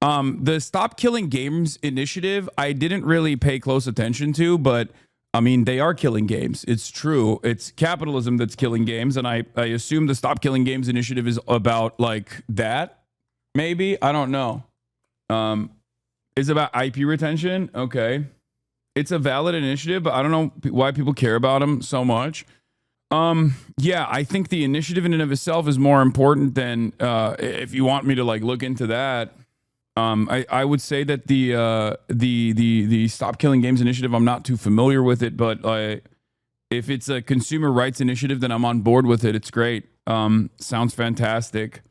The Stop Killing Games initiative, I didn't really pay close attention to, but I mean, they are killing games. It's true. It's capitalism that's killing games. And I assume the Stop Killing Games initiative is about like that. Maybe. I don't know. It's about IP retention. Okay. It's a valid initiative, but I don't know why people care about them so much. Yeah, I think the initiative in and of itself is more important than if you want me to like look into that. I would say that the Stop Killing Games initiative, I'm not too familiar with it, but if it's a consumer rights initiative, then I'm on board with it. It's great. Sounds fantastic.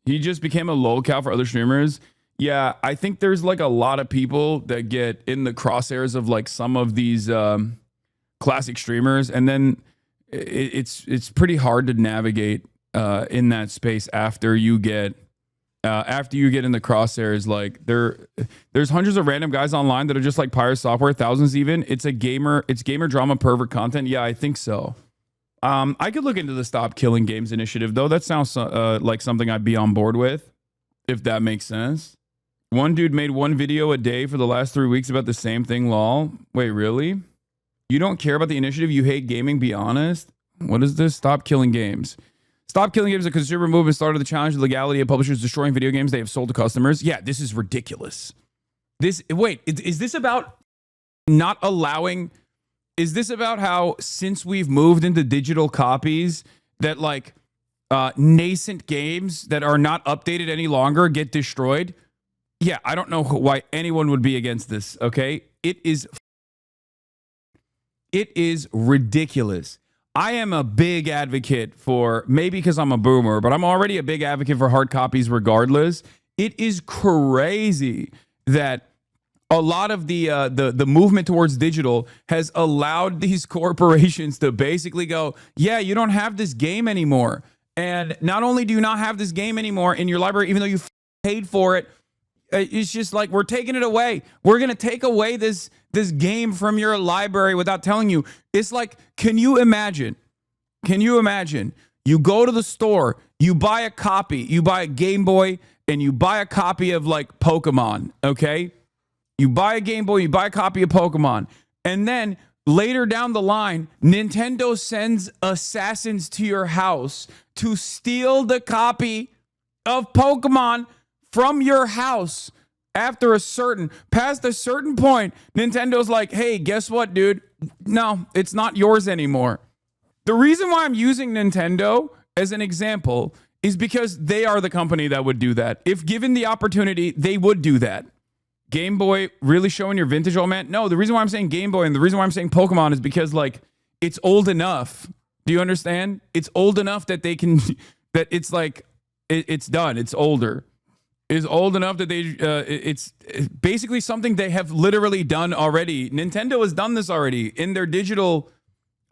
He just became a lolcow for other streamers. Yeah, I think there's like a lot of people that get in the crosshairs of like some of these classic streamers, and then it's pretty hard to navigate in that space after you get in the crosshairs. Like there's hundreds of random guys online that are just like Pyre Software, thousands even. It's gamer drama pervert content. Yeah, I think so. I could look into the Stop Killing Games initiative though. That sounds like something I'd be on board with, if that makes sense. One dude made one video a day for the last 3 weeks about the same thing, lol. Wait, really? You don't care about the initiative? You hate gaming? Be honest. What is this? Stop Killing Games. Stop Killing Games, a consumer movement started the challenge the legality of publishers destroying video games they have sold to customers. Yeah, this is ridiculous. Wait, is this about not allowing... Is this about how since we've moved into digital copies that like nascent games that are not updated any longer get destroyed? Yeah, I don't know why anyone would be against this, okay? It is ridiculous. I am a big advocate for, maybe because I'm a boomer, but I'm already a big advocate for hard copies regardless. It is crazy that a lot of the movement towards digital has allowed these corporations to basically go, yeah, you don't have this game anymore. And not only do you not have this game anymore in your library, even though you paid for it, it's just like, we're taking it away. We're going to take away this game from your library without telling you. It's like, can you imagine? You go to the store, you buy a copy, you buy a Game Boy, and you buy a copy of like Pokemon, okay? You buy a Game Boy, you buy a copy of Pokemon, and then later down the line, Nintendo sends assassins to your house to steal the copy of Pokemon from your house. Past a certain point, Nintendo's like, hey, guess what, dude? No, it's not yours anymore. The reason why I'm using Nintendo as an example is because they are the company that would do that. If given the opportunity, they would do that. Game Boy, really showing your vintage, old man? No, the reason why I'm saying Game Boy and the reason why I'm saying Pokemon is because, like, it's old enough. Do you understand? It's old enough that they can, that it's like, it's done. It's older. Is old enough that it's basically something they have literally done already. Nintendo has done this already in their digital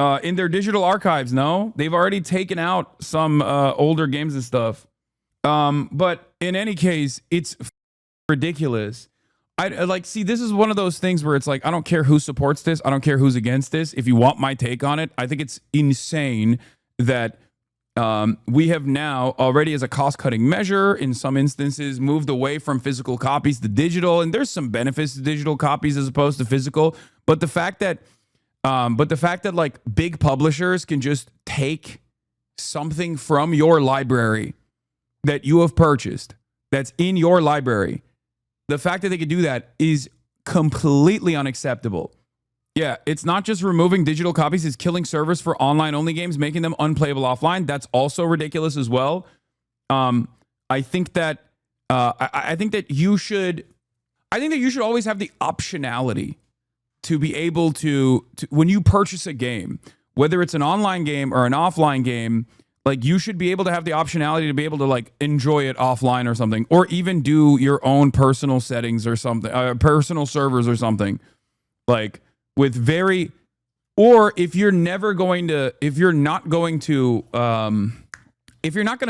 archives. No, they've already taken out some older games and stuff. But in any case, it's ridiculous. I like, see, this is one of those things where it's like, I don't care who supports this. I don't care who's against this. If you want my take on it, I think it's insane that we have now already, as a cost-cutting measure, in some instances, moved away from physical copies to digital, and there's some benefits to digital copies as opposed to physical. But the fact that, like big publishers can just take something from your library that you have purchased, that's in your library, the fact that they could do that is completely unacceptable. Yeah, it's not just removing digital copies, it's killing servers for online-only games, making them unplayable offline. That's also ridiculous as well. I think that you should always have the optionality to be able to when you purchase a game, whether it's an online game or an offline game, like, you should be able to have the optionality to be able to like enjoy it offline or something, or even do your own personal settings or something, personal servers or something, like. With very, or if you're not going to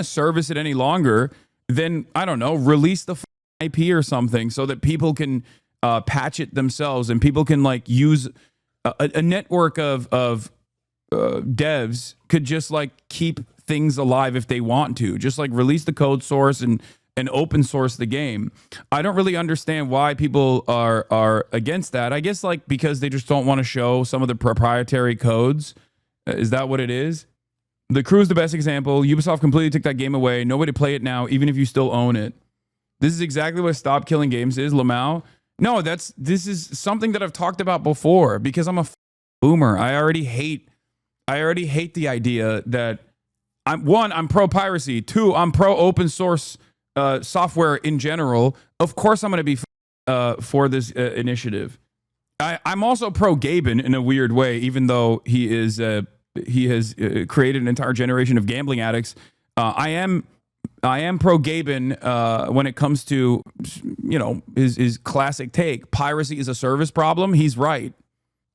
service it any longer, then I don't know, release the IP or something so that people can patch it themselves and people can like use a network of devs could just like keep things alive if they want to, just like release the code source and and open source the game. I don't really understand why people are against that. I guess like because they just don't want to show some of the proprietary codes. Is that what it is? The Crew is the best example. Ubisoft completely took that game away. Nobody play it now, even if you still own it. This is exactly what Stop Killing Games is, Lamau. No, this is something that I've talked about before because I'm a boomer. I already hate the idea that I'm pro piracy. 2, I'm pro open source software in general. Of course, I'm going to be for this initiative. I'm also pro Gaben in a weird way, even though he has created an entire generation of gambling addicts. I am pro Gaben when it comes to, you know, his classic take. Piracy is a service problem. He's right.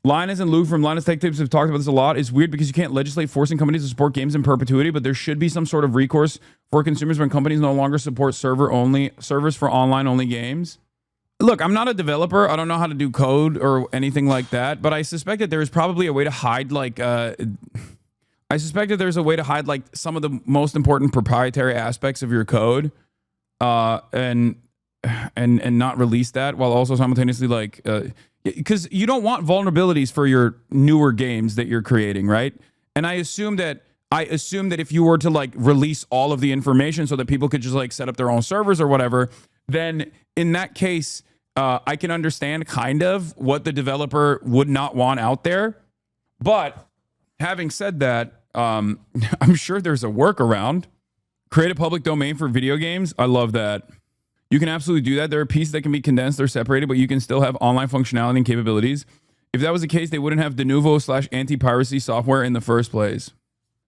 Linus and Luke from Linus Tech Tips have talked about this a lot. It's weird because you can't legislate forcing companies to support games in perpetuity, but there should be some sort of recourse for consumers when companies no longer support servers for online-only games. Look, I'm not a developer. I don't know how to do code or anything like that, but I suspect that there is probably a way to hide like some of the most important proprietary aspects of your code, and not release that while also simultaneously like because you don't want vulnerabilities for your newer games that you're creating, right? And I assume that if you were to like release all of the information so that people could just like set up their own servers or whatever, then in that case, I can understand kind of what the developer would not want out there. But having said that, I'm sure there's a workaround. Create a public domain for video games. I love that. You can absolutely do that. There are pieces that can be condensed or separated, but you can still have online functionality and capabilities. If that was the case, they wouldn't have Denuvo/anti-piracy software in the first place.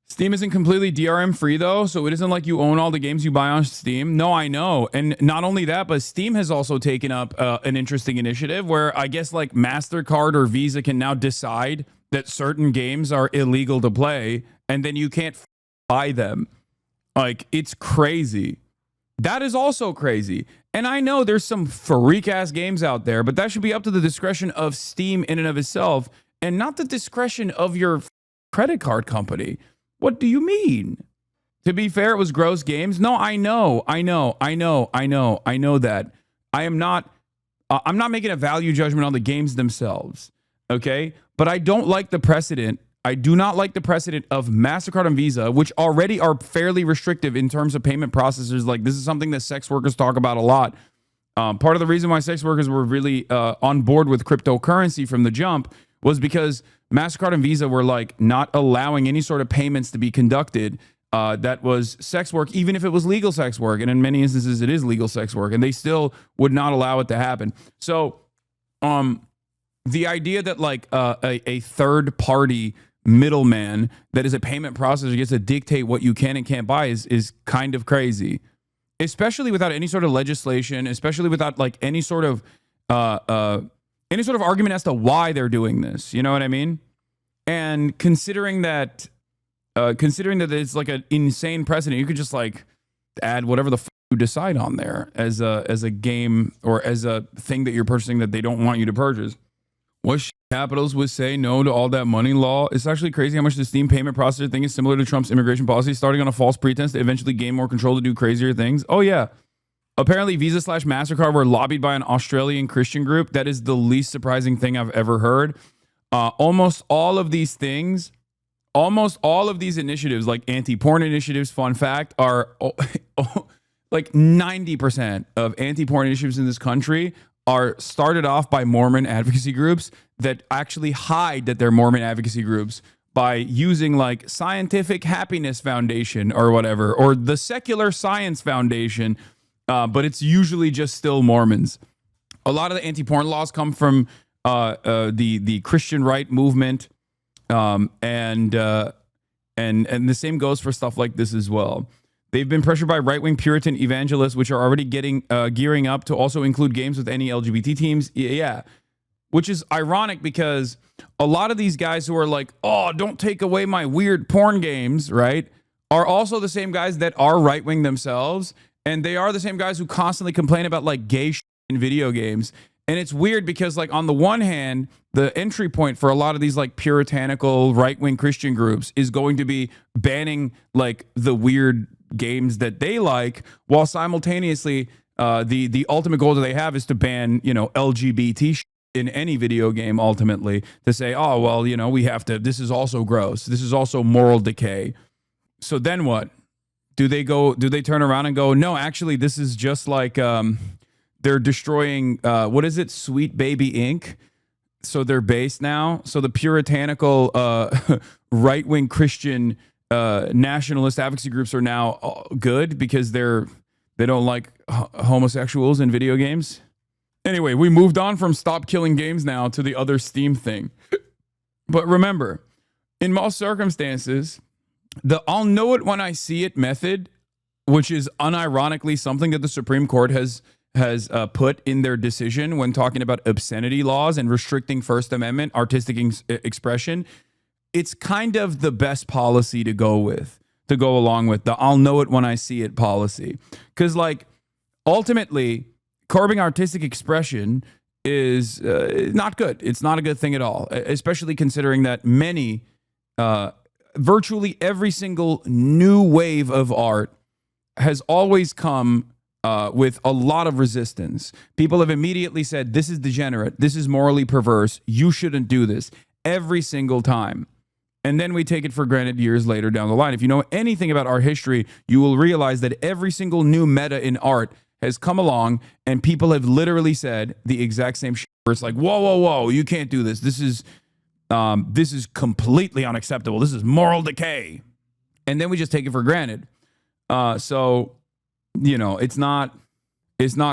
Steam isn't completely DRM free though, so it isn't like you own all the games you buy on Steam. No, I know. And not only that, but Steam has also taken up an interesting initiative where I guess like MasterCard or Visa can now decide that certain games are illegal to play, and then you can't buy them. Like, it's crazy. That is also crazy. And I know there's some freak-ass games out there, but that should be up to the discretion of Steam in and of itself, and not the discretion of your credit card company. What do you mean? To be fair, it was gross games. No, I know that. I'm not making a value judgment on the games themselves, okay? But I don't like the precedent. I do not like the precedent of MasterCard and Visa, which already are fairly restrictive in terms of payment processors. Like, this is something that sex workers talk about a lot. Part of the reason why sex workers were really on board with cryptocurrency from the jump was because MasterCard and Visa were like not allowing any sort of payments to be conducted that was sex work, even if it was legal sex work. And in many instances, it is legal sex work, and they still would not allow it to happen. So the idea that like a third party middleman that is a payment processor gets to dictate what you can and can't buy is kind of crazy, especially without any sort of legislation, especially without like any sort of argument as to why they're doing this. You know what I mean? And considering that it's like an insane precedent, you could just like add whatever the you decide on there as a game or as a thing that you're purchasing that they don't want you to purchase. What capitals would say no to all that money law? It's actually crazy how much the Steam payment processor thing is similar to Trump's immigration policy, starting on a false pretense to eventually gain more control to do crazier things. Oh, yeah. Apparently, Visa/MasterCard were lobbied by an Australian Christian group. That is the least surprising thing I've ever heard. Almost all of these initiatives, like anti-porn initiatives, fun fact, are like 90% of anti-porn initiatives in this country are started off by Mormon advocacy groups that actually hide that they're Mormon advocacy groups by using like Scientific Happiness Foundation or whatever, or the Secular Science Foundation, but it's usually just still Mormons. A lot of the anti-porn laws come from the Christian right movement, and the same goes for stuff like this as well. They've been pressured by right-wing Puritan evangelists, which are already gearing up to also include games with any LGBT teams. Yeah, which is ironic because a lot of these guys who are like, oh, don't take away my weird porn games, right, are also the same guys that are right-wing themselves. And they are the same guys who constantly complain about like gay shit in video games. And it's weird because, like, on the one hand, the entry point for a lot of these like puritanical right-wing Christian groups is going to be banning like the weird games that they like, while simultaneously the ultimate goal that they have is to ban, you know, LGBT in any video game, ultimately, to say, oh, well, you know, we have to, this is also gross. This is also moral decay. So then what? Do they turn around and go, no, actually, this is just like they're destroying, what is it? Sweet Baby Inc. So they're based now. So the puritanical right-wing Christian nationalist advocacy groups are now good because they don't like homosexuals in video games. Anyway, we moved on from stop killing games now to the other Steam thing. But remember, in most circumstances, the I'll know it when I see it method, which is unironically something that the Supreme Court has put in their decision when talking about obscenity laws and restricting First Amendment artistic expression, it's kind of the best policy to go along with the I'll know it when I see it policy. Because, like, ultimately, curbing artistic expression is not good. It's not a good thing at all, especially considering that virtually every single new wave of art has always come with a lot of resistance. People have immediately said, this is degenerate, this is morally perverse, you shouldn't do this, every single time. And then we take it for granted years later down the line. If you know anything about art history, you will realize that every single new meta in art has come along and people have literally said the exact same shit. Where it's like, whoa, whoa, whoa, you can't do this. This is completely unacceptable. This is moral decay. And then we just take it for granted. So, you know, it's not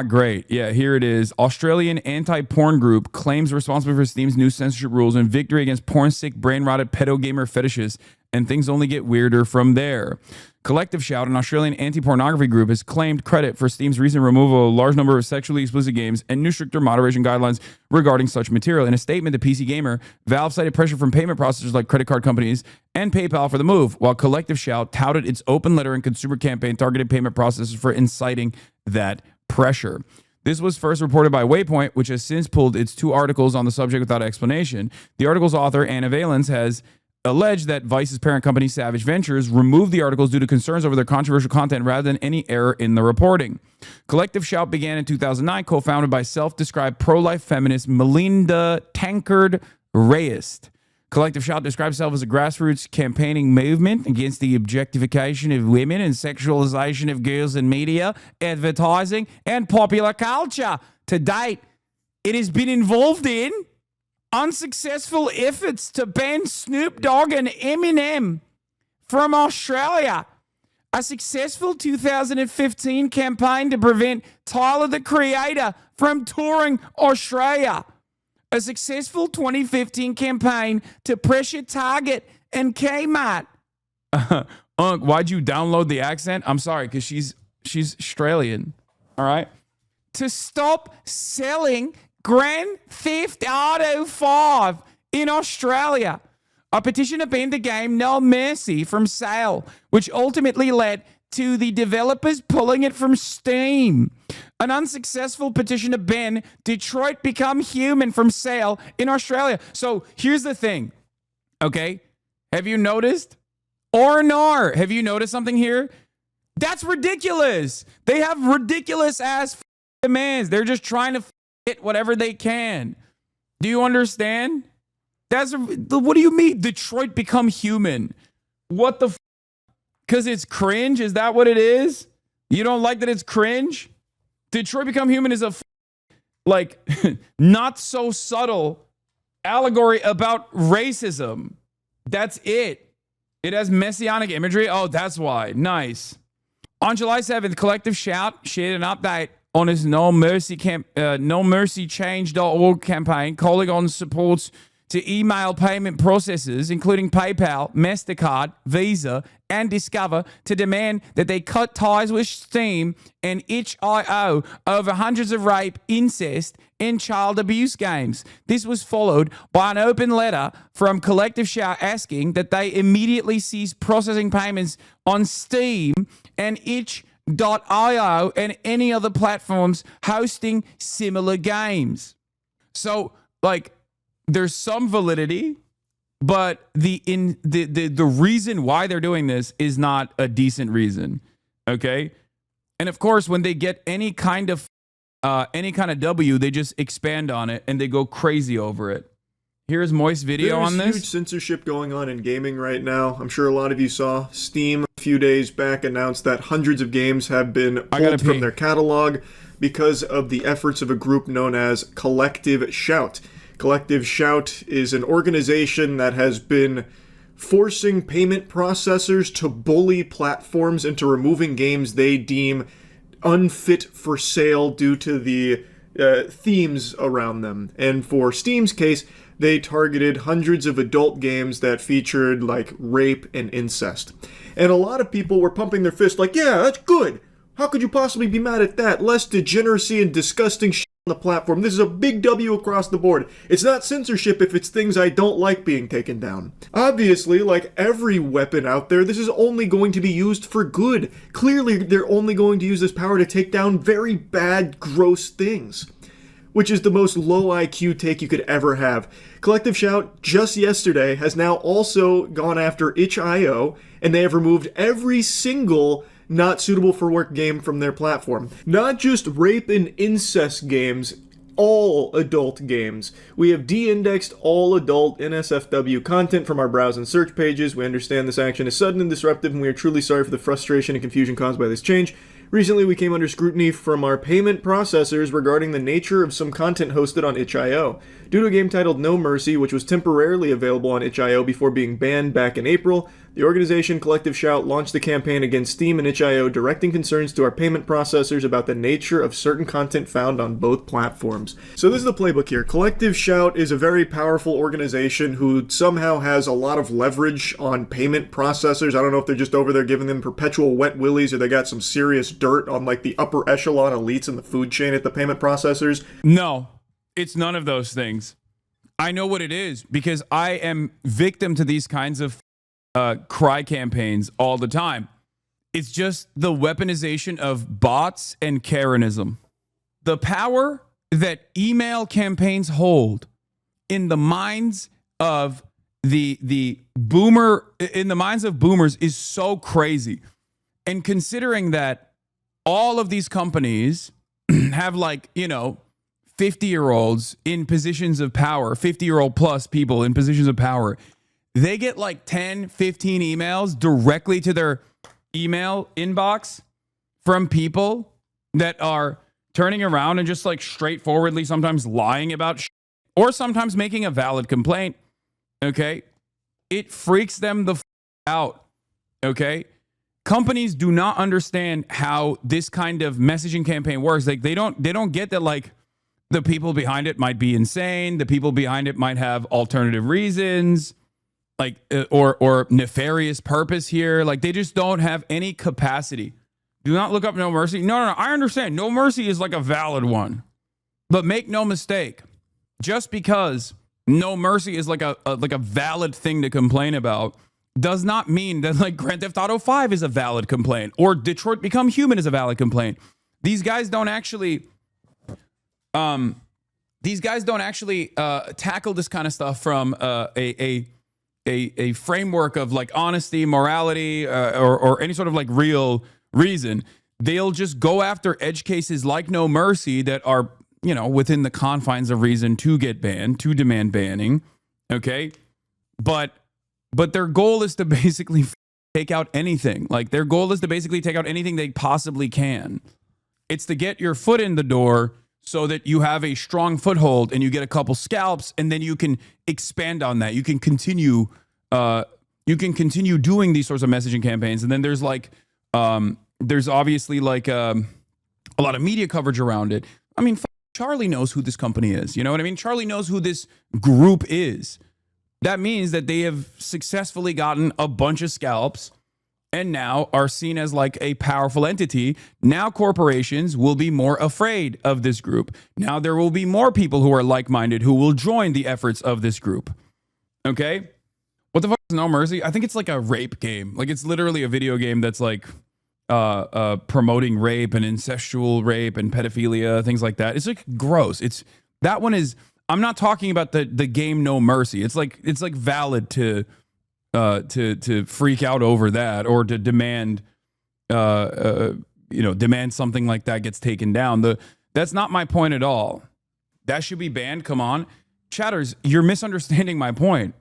great. Yeah, here it is. Australian anti-porn group claims responsibility for Steam's new censorship rules and victory against porn-sick, brain-rotted pedo gamer fetishists, and things only get weirder from there. Collective Shout, an Australian anti-pornography group, has claimed credit for Steam's recent removal of a large number of sexually explicit games and new stricter moderation guidelines regarding such material. In a statement to PC Gamer, Valve cited pressure from payment processors like credit card companies and PayPal for the move, while Collective Shout touted its open letter and consumer campaign targeted payment processors for inciting that pressure. This was first reported by Waypoint, which has since pulled its 2 articles on the subject without explanation. The article's author, Anna Valens, has alleged that Vice's parent company, Savage Ventures, removed the articles due to concerns over their controversial content rather than any error in the reporting. Collective Shout began in 2009, co-founded by self-described pro-life feminist Melinda Tankard Reyes. Collective Shout describes itself as a grassroots campaigning movement against the objectification of women and sexualization of girls in media, advertising, and popular culture. To date, it has been involved in unsuccessful efforts to ban Snoop Dogg and Eminem from Australia, a successful 2015 campaign to prevent Tyler, the Creator, from touring Australia, a successful 2015 campaign to pressure Target and Kmart. Unc, why'd you download the accent? I'm sorry, because she's Australian, all right? To stop selling Grand Theft Auto 5 in Australia. A petition to ban the game No Mercy from sale, which ultimately led to the developers pulling it from Steam. An unsuccessful petition to ban Detroit Become Human from sale in Australia. So here's the thing, okay? Have you noticed? Or nor, have you noticed something here? That's ridiculous. They have ridiculous ass demands. They're just trying to get whatever they can. Do you understand? What do you mean Detroit Become Human? What the because it's cringe? Is that what it is? You don't like that it's cringe? Detroit Become Human is a like not so subtle allegory about racism. That's it. It has messianic imagery. Oh, that's why. Nice. On July 7th, Collective Shout shared an update on his NoMercyChange.org campaign, calling on supports to email payment processors, including PayPal, MasterCard, Visa, and Discover, to demand that they cut ties with Steam and itch.io over hundreds of rape, incest, and child abuse games. This was followed by an open letter from Collective Shout asking that they immediately cease processing payments on Steam and itch.io and any other platforms hosting similar games. So like there's some validity, but the reason why they're doing this is not a decent reason. Okay. And of course, when they get any kind of W, they just expand on it and they go crazy over it. Here's Moist video on this. There's huge censorship going on in gaming right now. I'm sure a lot of you saw Steam a few days back announced that hundreds of games have been pulled from their catalog because of the efforts of a group known as Collective Shout. Collective Shout is an organization that has been forcing payment processors to bully platforms into removing games they deem unfit for sale due to the themes around them. And for Steam's case, they targeted hundreds of adult games that featured like rape and incest. And a lot of people were pumping their fist like, yeah, that's good. How could you possibly be mad at that? Less degeneracy and disgusting shit on the platform. This is a big W across the board. It's not censorship if it's things I don't like being taken down. Obviously, like every weapon out there, this is only going to be used for good. Clearly, they're only going to use this power to take down very bad, gross things, which is the most low IQ take you could ever have. Collective Shout, just yesterday, has now also gone after itch.io, and they have removed every single not suitable for work game from their platform. Not just rape and incest games, all adult games. We have de-indexed all adult NSFW content from our browse and search pages. We understand this action is sudden and disruptive, and we are truly sorry for the frustration and confusion caused by this change. Recently, we came under scrutiny from our payment processors regarding the nature of some content hosted on itch.io. Due to a game titled No Mercy, which was temporarily available on itch.io before being banned back in April, the organization Collective Shout launched a campaign against Steam and itch.io directing concerns to our payment processors about the nature of certain content found on both platforms. So this is the playbook here. Collective Shout is a very powerful organization who somehow has a lot of leverage on payment processors. I don't know if they're just over there giving them perpetual wet willies or they got some serious dirt on like the upper echelon elites in the food chain at the payment processors. No, it's none of those things. I know what it is because I am victim to these kinds of cry campaigns all the time. It's just the weaponization of bots and Karenism. The power that email campaigns hold in the minds of the boomers is so crazy. And considering that all of these companies have 50-year-olds in positions of power, 50-year-old plus people in positions of power, they get like 10, 15 emails directly to their email inbox from people that are turning around and just like straightforwardly sometimes lying about or sometimes making a valid complaint. Okay. It freaks them the out. Okay. Companies do not understand how this kind of messaging campaign works. Like they don't get that like the people behind it might be insane. The people behind it might have alternative reasons. Like or nefarious purpose here. Like they just don't have any capacity. Do not look up No Mercy. No. I understand. No Mercy is like a valid one. But make no mistake, just because No Mercy is like a valid thing to complain about does not mean that like Grand Theft Auto 5 is a valid complaint or Detroit Become Human is a valid complaint. These guys don't actually tackle this kind of stuff from a framework of like honesty, morality, or any sort of like real reason. They'll just go after edge cases like No Mercy that are, within the confines of reason to get banned, to demand banning. Okay. But their goal is to basically take out anything. Like their goal is to basically take out anything they possibly can. It's to get your foot in the door so that you have a strong foothold and you get a couple scalps, and then you can expand on that. You can continue doing these sorts of messaging campaigns. And then there's there's obviously like a lot of media coverage around it. I mean, Charlie knows who this company is. You know what I mean? Charlie knows who this group is. That means that they have successfully gotten a bunch of scalps and now are seen as like a powerful entity. Now corporations will be more afraid of this group. Now there will be more people who are like-minded who will join the efforts of this group. Okay? What the fuck is No Mercy? I think it's like a rape game. Like it's literally a video game that's like promoting rape and incestual rape and pedophilia, things like that. It's like gross. That one is, I'm not talking about the game No Mercy. It's like valid to freak out over that or to demand demand something like that gets taken down. That's not my point at all. That should be banned. Come on. Chatters, you're misunderstanding my point.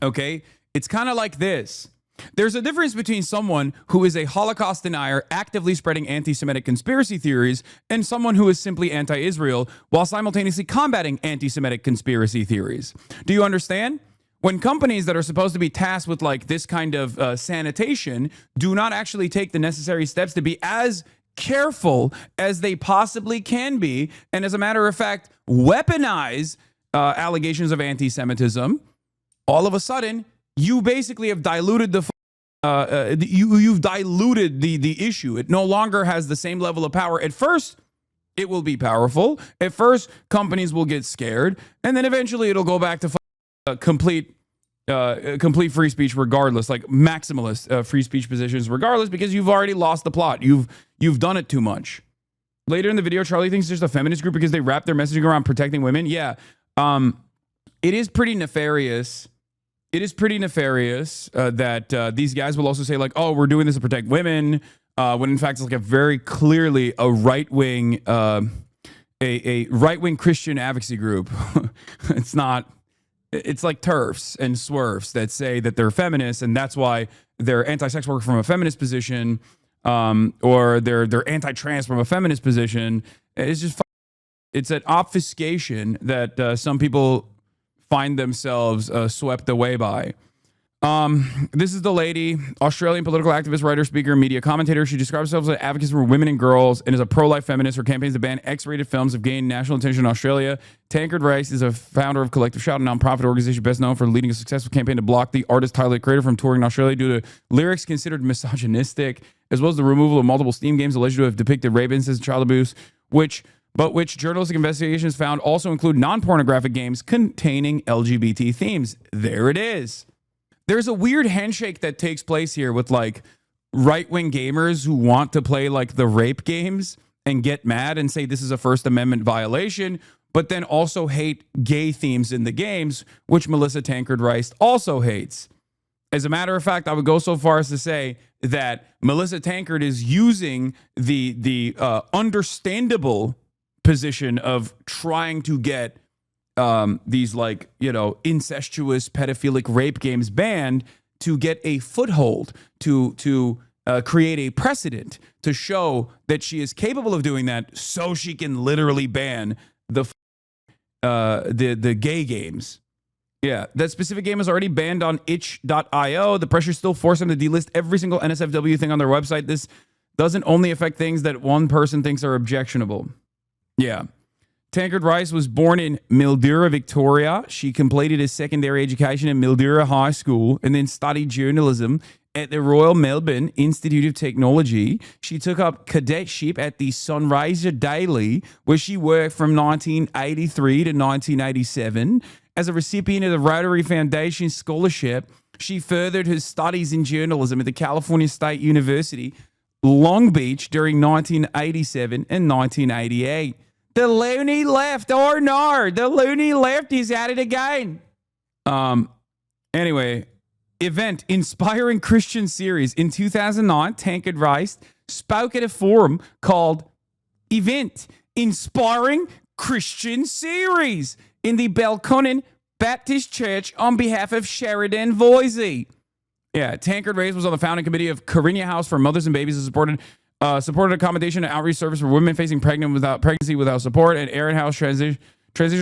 Okay? It's kind of like this. There's a difference between someone who is a Holocaust denier actively spreading anti-Semitic conspiracy theories and someone who is simply anti-Israel while simultaneously combating anti-Semitic conspiracy theories. Do you understand? When companies that are supposed to be tasked with like this kind of sanitation do not actually take the necessary steps to be as careful as they possibly can be, and as a matter of fact, weaponize allegations of anti-Semitism, all of a sudden, you basically have diluted you've diluted the issue. It no longer has the same level of power. At first, it will be powerful. At first, companies will get scared, and then eventually it'll go back to complete free speech regardless, like maximalist free speech positions regardless, because you've already lost the plot. You've done it too much. Later in the video, Charlie thinks there's a feminist group because they wrap their messaging around protecting women. Yeah, it is pretty nefarious. It is pretty nefarious that these guys will also say like, "Oh, we're doing this to protect women," when in fact it's like a very clearly a right-wing, a right-wing Christian advocacy group. It's not. It's like TERFs and SWERFs that say that they're feminists and that's why they're anti-sex work from a feminist position, or they're anti-trans from a feminist position. It's just it's an obfuscation that some people find themselves swept away by. This is the lady, Australian political activist, writer, speaker, media commentator. She describes herself as an advocate for women and girls and is a pro-life feminist. Her campaigns to ban X-rated films have gained national attention in Australia. Tancred Rice is a founder of Collective Shout, a nonprofit organization best known for leading a successful campaign to block the artist Tyler the Creator from touring in Australia due to lyrics considered misogynistic, as well as the removal of multiple Steam games alleged to have depicted rape incidents and child abuse, which journalistic investigations found also include non-pornographic games containing LGBT themes. There it is. There's a weird handshake that takes place here with like right-wing gamers who want to play like the rape games and get mad and say this is a First Amendment violation, but then also hate gay themes in the games, which Melissa Tancred Rice also hates. As a matter of fact, I would go so far as to say that Melissa Tancred is using the understandable position of trying to get these like, incestuous pedophilic rape games banned to get a foothold, to create a precedent, to show that she is capable of doing that so she can literally ban the gay games. Yeah, that specific game is already banned on itch.io. The pressure still forced them to delist every single NSFW thing on their website. This doesn't only affect things that one person thinks are objectionable. Yeah. Tancred Rice was born in Mildura, Victoria. She completed her secondary education in Mildura High School and then studied journalism at the Royal Melbourne Institute of Technology. She took up cadetship at the Sunraysia Daily, where she worked from 1983 to 1987. As a recipient of the Rotary Foundation Scholarship, she furthered her studies in journalism at the California State University, Long Beach, during 1987 and 1988. The loony left, or no, the loony left is at it again. Anyway, event Inspiring Christian Series. In 2009, Tancred Rice spoke at a forum called Event Inspiring Christian Series in the Belconnen Baptist Church on behalf of Sheridan Voisey. Yeah, Tancred Rice was on the founding committee of Carinya House for Mothers and Babies and supported accommodation and outreach service for women facing pregnancy without support, and Erin House transition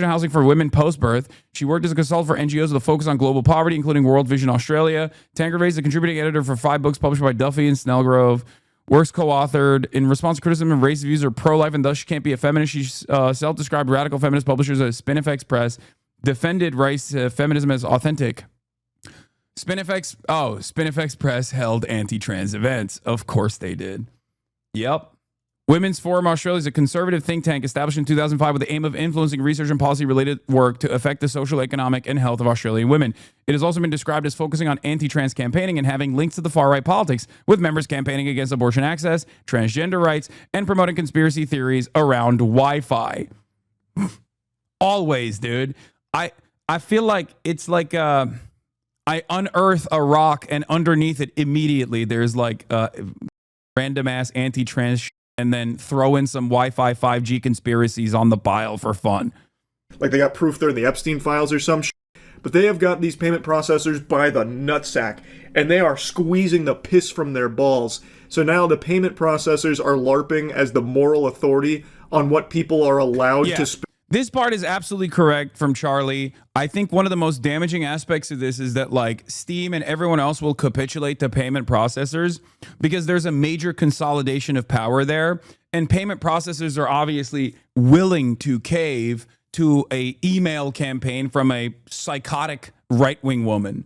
housing for women post-birth. She worked as a consultant for NGOs with a focus on global poverty, including World Vision Australia. Tancred Rice is a contributing editor for 5 books published by Duffy and Snellgrove. Works co-authored. In response to criticism and racist views are pro-life and thus she can't be a feminist. She self-described radical feminist publishers at SpinFX Press, defended Rice feminism as authentic. SpinFX Press held anti-trans events. Of course they did. Yep. Women's Forum Australia is a conservative think tank established in 2005 with the aim of influencing research and policy-related work to affect the social, economic, and health of Australian women. It has also been described as focusing on anti-trans campaigning and having links to the far-right politics, with members campaigning against abortion access, transgender rights, and promoting conspiracy theories around Wi-Fi. Always, dude. I I feel like it's like I unearth a rock and underneath it immediately there's like random ass anti-trans and then throw in some Wi-Fi 5G conspiracies on the pile for fun. Like they got proof they're in the Epstein files or some shit. But they have got these payment processors by the nutsack, and they are squeezing the piss from their balls. So now the payment processors are LARPing as the moral authority on what people are allowed to spend. This part is absolutely correct from Charlie. I think one of the most damaging aspects of this is that like Steam and everyone else will capitulate to payment processors because there's a major consolidation of power there. And payment processors are obviously willing to cave to a email campaign from a psychotic right-wing woman.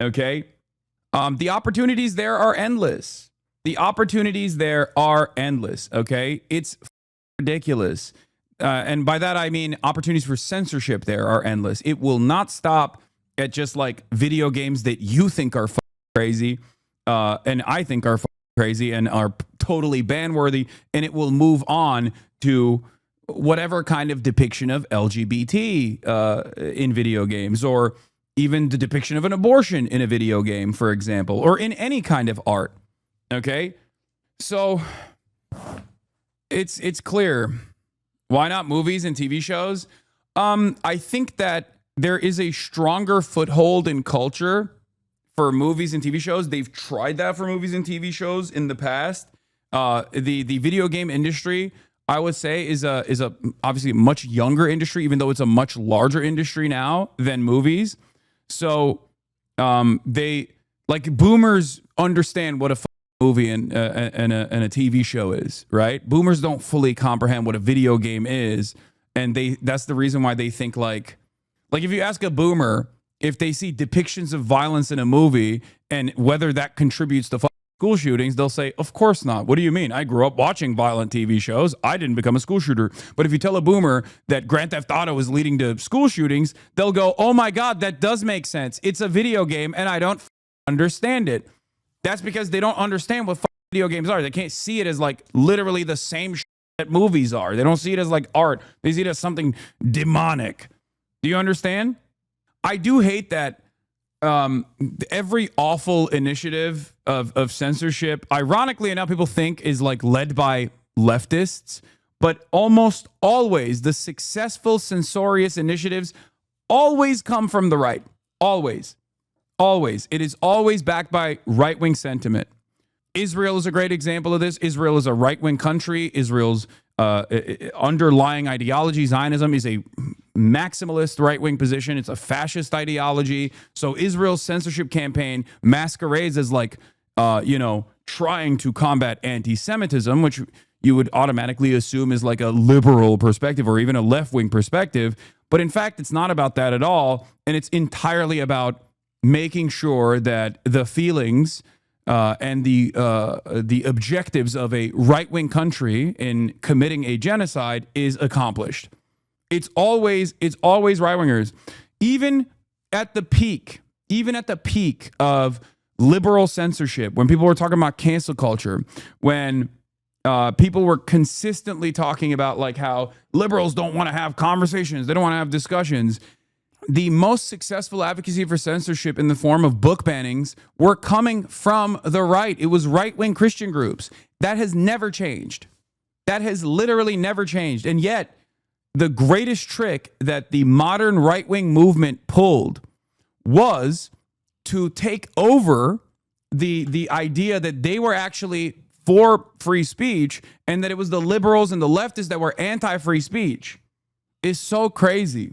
Okay? The opportunities there are endless. The opportunities there are endless. Okay? It's ridiculous. And by that, I mean opportunities for censorship there are endless. It will not stop at just like video games that you think are crazy and I think are crazy and are totally ban-worthy. And it will move on to whatever kind of depiction of LGBT in video games, or even the depiction of an abortion in a video game, for example, or in any kind of art. Okay? So it's clear. Why not movies and TV shows? I think that there is a stronger foothold in culture for movies and TV shows. They've tried that for movies and TV shows in the past. The video game industry, I would say, is a obviously a much younger industry, even though it's a much larger industry now than movies. So they like boomers understand what a movie and a TV show is, right? Boomers don't fully comprehend what a video game is, and that's the reason why they think like if you ask a boomer if they see depictions of violence in a movie and whether that contributes to school shootings, they'll say, of course not. What do you mean? I grew up watching violent TV shows. I didn't become a school shooter. But if you tell a boomer that Grand Theft Auto is leading to school shootings, they'll go, oh my God, that does make sense. It's a video game and I don't understand it. That's because they don't understand what video games are. They can't see it as like literally the same that movies are. They don't see it as like art. They see it as something demonic. Do you understand? I do hate that every awful initiative of censorship, ironically enough, people think is like led by leftists, but almost always the successful censorious initiatives always come from the right. Always. Always. It is always backed by right-wing sentiment. Israel is a great example of this. Israel is a right-wing country. Israel's underlying ideology, Zionism, is a maximalist right-wing position. It's a fascist ideology. So Israel's censorship campaign masquerades as like, trying to combat anti-Semitism, which you would automatically assume is like a liberal perspective or even a left-wing perspective. But in fact, it's not about that at all. And it's entirely about making sure that the feelings and the objectives of a right-wing country in committing a genocide is accomplished. It's always right-wingers. Even at the peak of liberal censorship, when people were talking about cancel culture, when people were consistently talking about like how liberals don't want to have conversations, they don't want to have discussions, the most successful advocacy for censorship in the form of book bannings were coming from the right. It was right-wing Christian groups. That has never changed. That has literally never changed. And yet, the greatest trick that the modern right-wing movement pulled was to take over the idea that they were actually for free speech and that it was the liberals and the leftists that were anti-free speech. It's so crazy.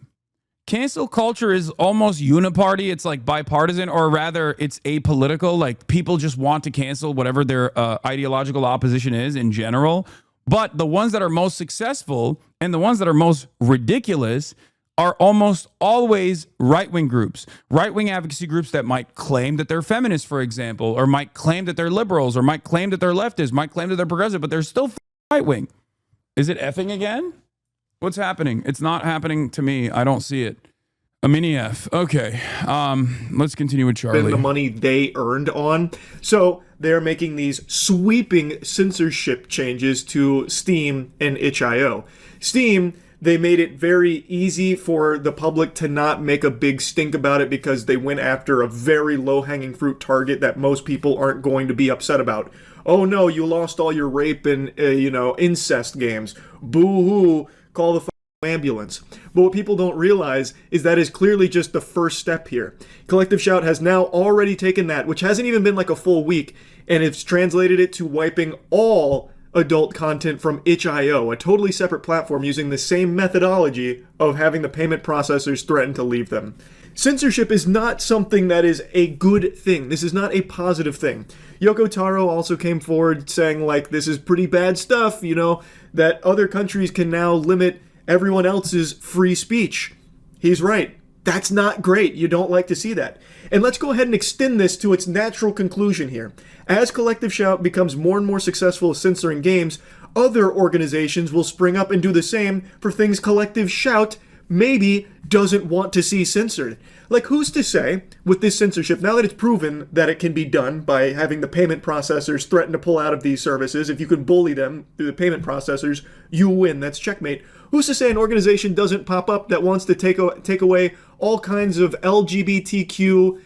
Cancel culture is almost uniparty. It's like bipartisan, or rather it's apolitical. Like people just want to cancel whatever their ideological opposition is in general. But the ones that are most successful and the ones that are most ridiculous are almost always right-wing groups, right-wing advocacy groups that might claim that they're feminists, for example, or might claim that they're liberals, or might claim that they're leftists, might claim that they're progressive, but they're still right-wing. Is it effing again? What's happening? It's not happening to me. I don't see it. A mini F. Okay. Let's continue with Charlie. The money they earned on. So they're making these sweeping censorship changes to Steam and itch.io. Steam, They made it very easy for the public to not make a big stink about it because they went after a very low-hanging fruit target that most people aren't going to be upset about. Oh no, you lost all your rape and incest games. Boo-hoo, call the ambulance. But what people don't realize is that is clearly just the first step here. Collective Shout has now already taken that, which hasn't even been like a full week, and it's translated it to wiping all adult content from itch.io, a totally separate platform using the same methodology of having the payment processors threaten to leave them. Censorship is not something that is a good thing. This is not a positive thing. Yoko Taro also came forward saying, like, this is pretty bad stuff, that other countries can now limit everyone else's free speech. He's right. That's not great. You don't like to see that. And let's go ahead and extend this to its natural conclusion here. As Collective Shout becomes more and more successful at censoring games, other organizations will spring up and do the same for things Collective Shout maybe doesn't want to see censored. Like, who's to say, with this censorship, now that it's proven that it can be done by having the payment processors threaten to pull out of these services, if you can bully them through the payment processors, you win. That's checkmate. Who's to say an organization doesn't pop up that wants to take away all kinds of LGBTQ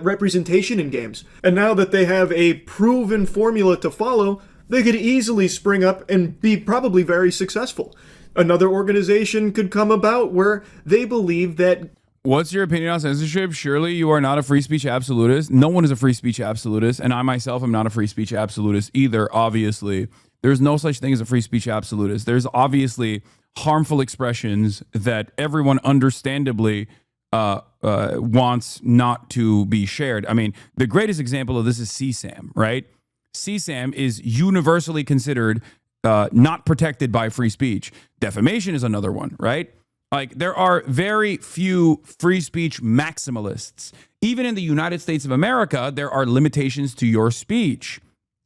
representation in games? And now that they have a proven formula to follow, they could easily spring up and be probably very successful. Another organization could come about where they believe that... What's your opinion on censorship? Surely you are not a free speech absolutist. No one is a free speech absolutist, and I myself am not a free speech absolutist either, obviously. There's no such thing as a free speech absolutist. There's obviously harmful expressions that everyone understandably wants not to be shared. I mean, the greatest example of this is CSAM, right? CSAM is universally considered not protected by free speech. Defamation is another one, right? Like, there are very few free speech maximalists. Even in the United States of America, there are limitations to your speech,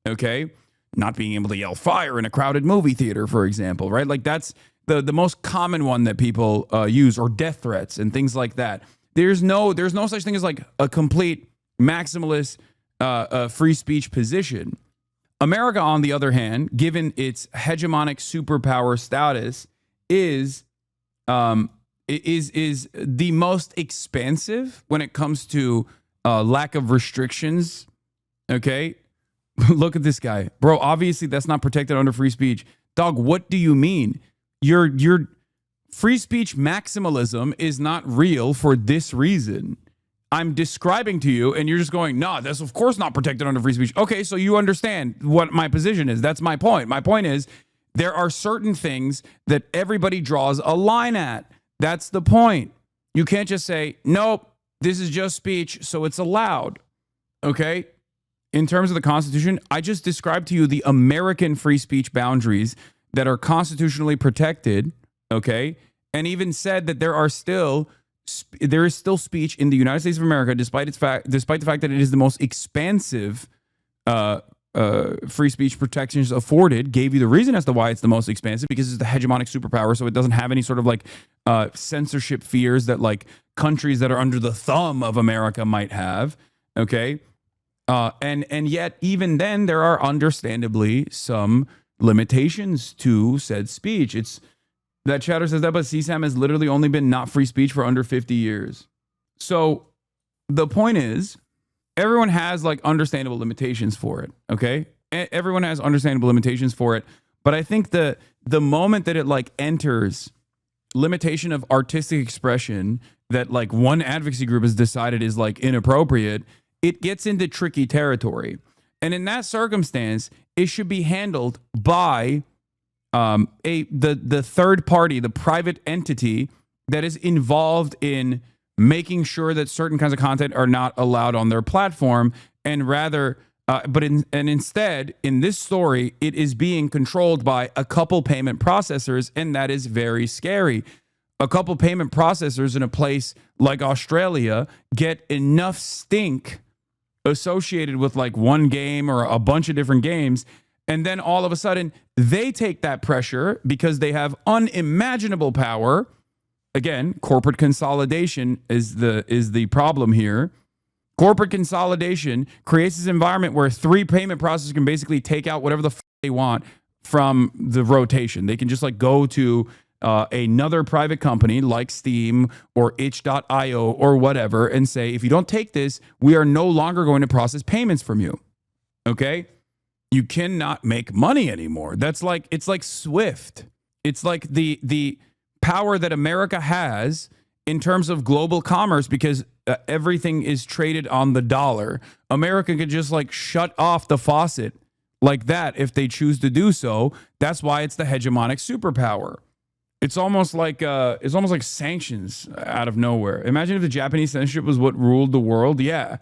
okay? Not being able to yell fire in a crowded movie theater, for example, right? Like, that's the most common one that people use, or death threats and things like that. There's no such thing as like a complete maximalist free speech position. America, on the other hand, given its hegemonic superpower status, is the most expansive when it comes to lack of restrictions. Okay, look at this guy, bro. Obviously, that's not protected under free speech. Dog, what do you mean? Your free speech maximalism is not real for this reason. I'm describing to you, and you're just going, no, that's of course not protected under free speech. Okay, so you understand what my position is. That's my point. My point is, there are certain things that everybody draws a line at. That's the point. You can't just say, nope, this is just speech, so it's allowed. Okay? In terms of the Constitution, I just described to you the American free speech boundaries that are constitutionally protected, okay? And even said that there is still speech in the United States of America, despite the fact that it is the most expansive free speech protections afforded. Gave you the reason as to why it's the most expansive, because it's the hegemonic superpower, so it doesn't have any sort of like censorship fears that like countries that are under the thumb of America might have. Okay, and yet even then there are understandably some limitations to said speech. It's that chatter says that, but CSAM has literally only been not free speech for under 50 years. So the point is, everyone has like understandable limitations for it. Okay, everyone has understandable limitations for it. But I think the moment that it like enters limitation of artistic expression that like one advocacy group has decided is like inappropriate, it gets into tricky territory. And in that circumstance, it should be handled by the third party, the private entity that is involved in making sure that certain kinds of content are not allowed on their platform, and rather, instead, in this story, it is being controlled by a couple payment processors, and that is very scary. A couple payment processors in a place like Australia get enough stink associated with like one game or a bunch of different games, and then all of a sudden they take that pressure because they have unimaginable power. Again, corporate consolidation is the problem here. Corporate consolidation creates this environment where three payment processors can basically take out whatever the they want from the rotation. They can just like go to another private company like Steam or itch.io or whatever and say, if you don't take this, we are no longer going to process payments from you. Okay? You cannot make money anymore. It's like Swift. It's like the power that America has in terms of global commerce, because everything is traded on the dollar. America could just like shut off the faucet like that if they choose to do so. That's why it's the hegemonic superpower. It's almost like sanctions out of nowhere. Imagine if the Japanese censorship was what ruled the world. Yeah.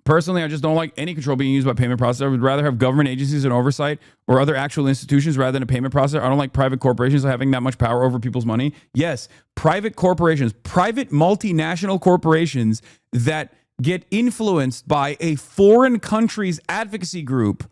Personally, I just don't like any control being used by payment processors. I would rather have government agencies and oversight or other actual institutions rather than a payment processor. I don't like private corporations having that much power over people's money. Yes, private corporations, private multinational corporations that get influenced by a foreign country's advocacy group,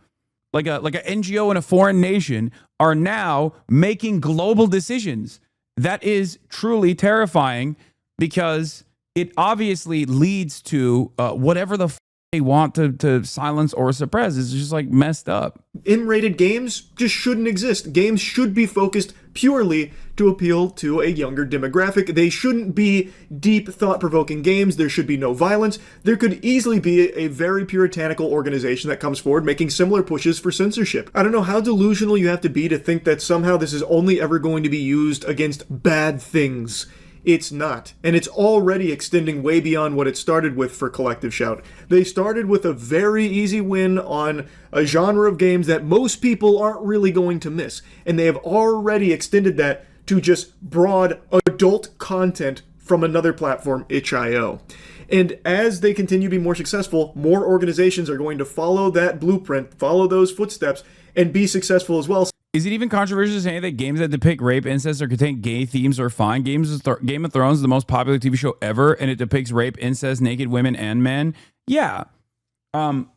like a NGO in a foreign nation, are now making global decisions. That is truly terrifying, because it obviously leads to whatever the they want to silence or suppress. Is just like messed up. In-rated games just shouldn't exist. Games should be focused purely to appeal to a younger demographic. They shouldn't be deep, thought-provoking games. There should be no violence. There could easily be a very puritanical organization that comes forward making similar pushes for censorship. I don't know how delusional you have to be to think that somehow this is only ever going to be used against bad things. It's not. And it's already extending way beyond what it started with for Collective Shout. They started with a very easy win on a genre of games that most people aren't really going to miss. And they have already extended that to just broad adult content from another platform, itch.io. And as they continue to be more successful, more organizations are going to follow that blueprint, follow those footsteps, and be successful as well. Is it even controversial to say that games that depict rape, incest, or contain gay themes are fine? Game of Thrones is the most popular TV show ever, and it depicts rape, incest, naked women, and men. Yeah,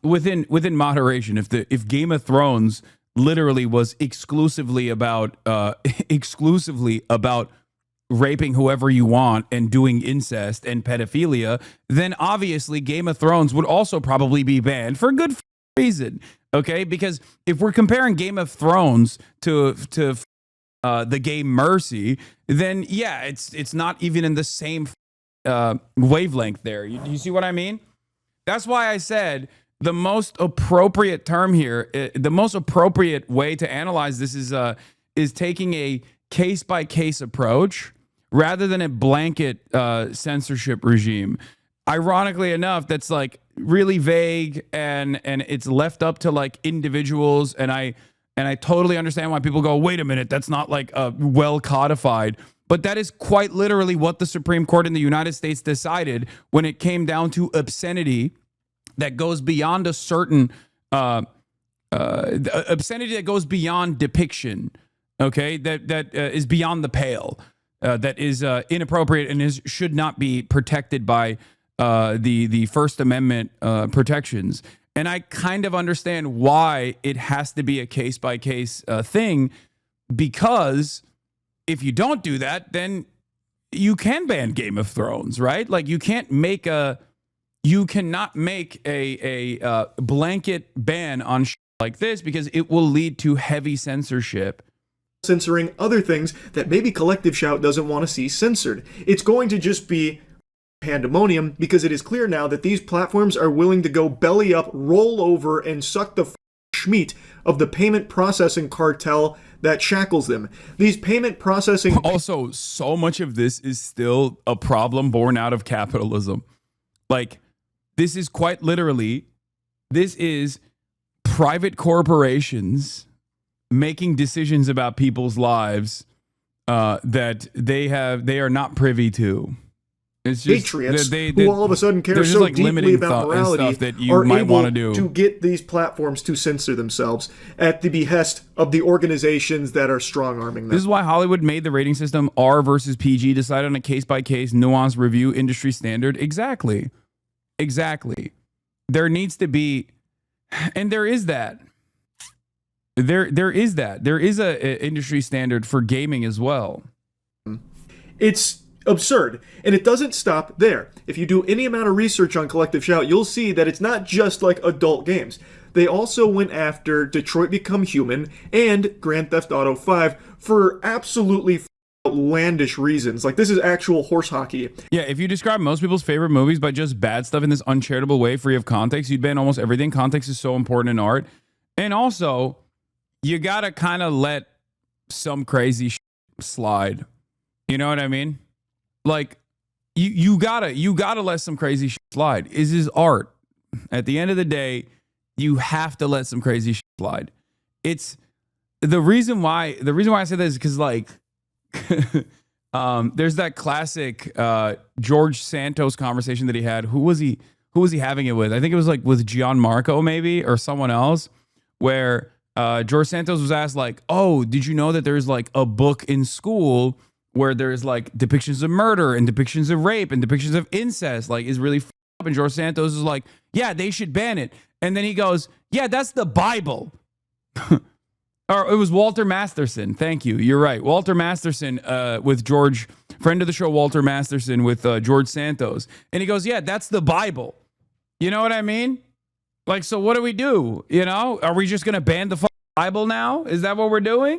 within moderation. If Game of Thrones literally was exclusively about raping whoever you want and doing incest and pedophilia, then obviously Game of Thrones would also probably be banned for good reason. Okay, because if we're comparing Game of Thrones to the game Mercy, then yeah, it's not even in the same wavelength there. You see what I mean? That's why I said the most appropriate term here, the most appropriate way to analyze this is taking a case-by-case approach rather than a blanket censorship regime. Ironically enough, that's like really vague and it's left up to like individuals, and I totally understand why people go, wait a minute, that's not like well codified. But that is quite literally what the Supreme Court in the United States decided when it came down to obscenity that goes beyond a certain obscenity that goes beyond depiction. Okay, that is beyond the pale, that is inappropriate and should not be protected by the First Amendment protections. And I kind of understand why it has to be a case-by-case thing, because if you don't do that, then you can ban Game of Thrones, right? Like you cannot make a blanket ban on like this, because it will lead to heavy censorship. Censoring other things that maybe Collective Shout doesn't want to see censored. It's going to just be pandemonium, because it is clear now that these platforms are willing to go belly up, roll over, and suck the schmeat of the payment processing cartel that shackles them. These payment processing... Also, so much of this is still a problem born out of capitalism. Like, this is quite literally, this is private corporations making decisions about people's lives that they are not privy to. It's just patriots who all of a sudden care so like deeply about morality that you are might want to do to get these platforms to censor themselves at the behest of the organizations that are strong-arming them. This is why Hollywood made the rating system R versus PG, decided on a case-by-case, nuanced review, industry standard. Exactly. There needs to be, and there is that. There is that. There is a industry standard for gaming as well. It's absurd. And it doesn't stop there. If you do any amount of research on Collective Shout, you'll see that it's not just like adult games. They also went after Detroit Become Human and Grand Theft Auto 5 for absolutely outlandish reasons. Like, this is actual horse hockey. Yeah, if you describe most people's favorite movies by just bad stuff in this uncharitable way, free of context, you'd ban almost everything. Context is so important in art. And also, you gotta kind of let some crazy slide. You know what I mean? Like, you gotta let some crazy slide. Is his art. At the end of the day, you have to let some crazy slide. It's the reason why I say that is because, like, there's that classic George Santos conversation that he had. Who was he having it with? I think it was like with Gianmarco maybe, or someone else, where George Santos was asked, like, oh, did you know that there's like a book in school where there's like depictions of murder and depictions of rape and depictions of incest, like, is really up? And George Santos is like, yeah, they should ban it. And then he goes, yeah, that's the Bible. Or it was Walter Masterson. Thank you. You're right. Walter Masterson with George, friend of the show, Walter Masterson with George Santos. And he goes, yeah, that's the Bible. You know what I mean? Like, so what do we do? You know, are we just going to ban the Bible now? Is that what we're doing?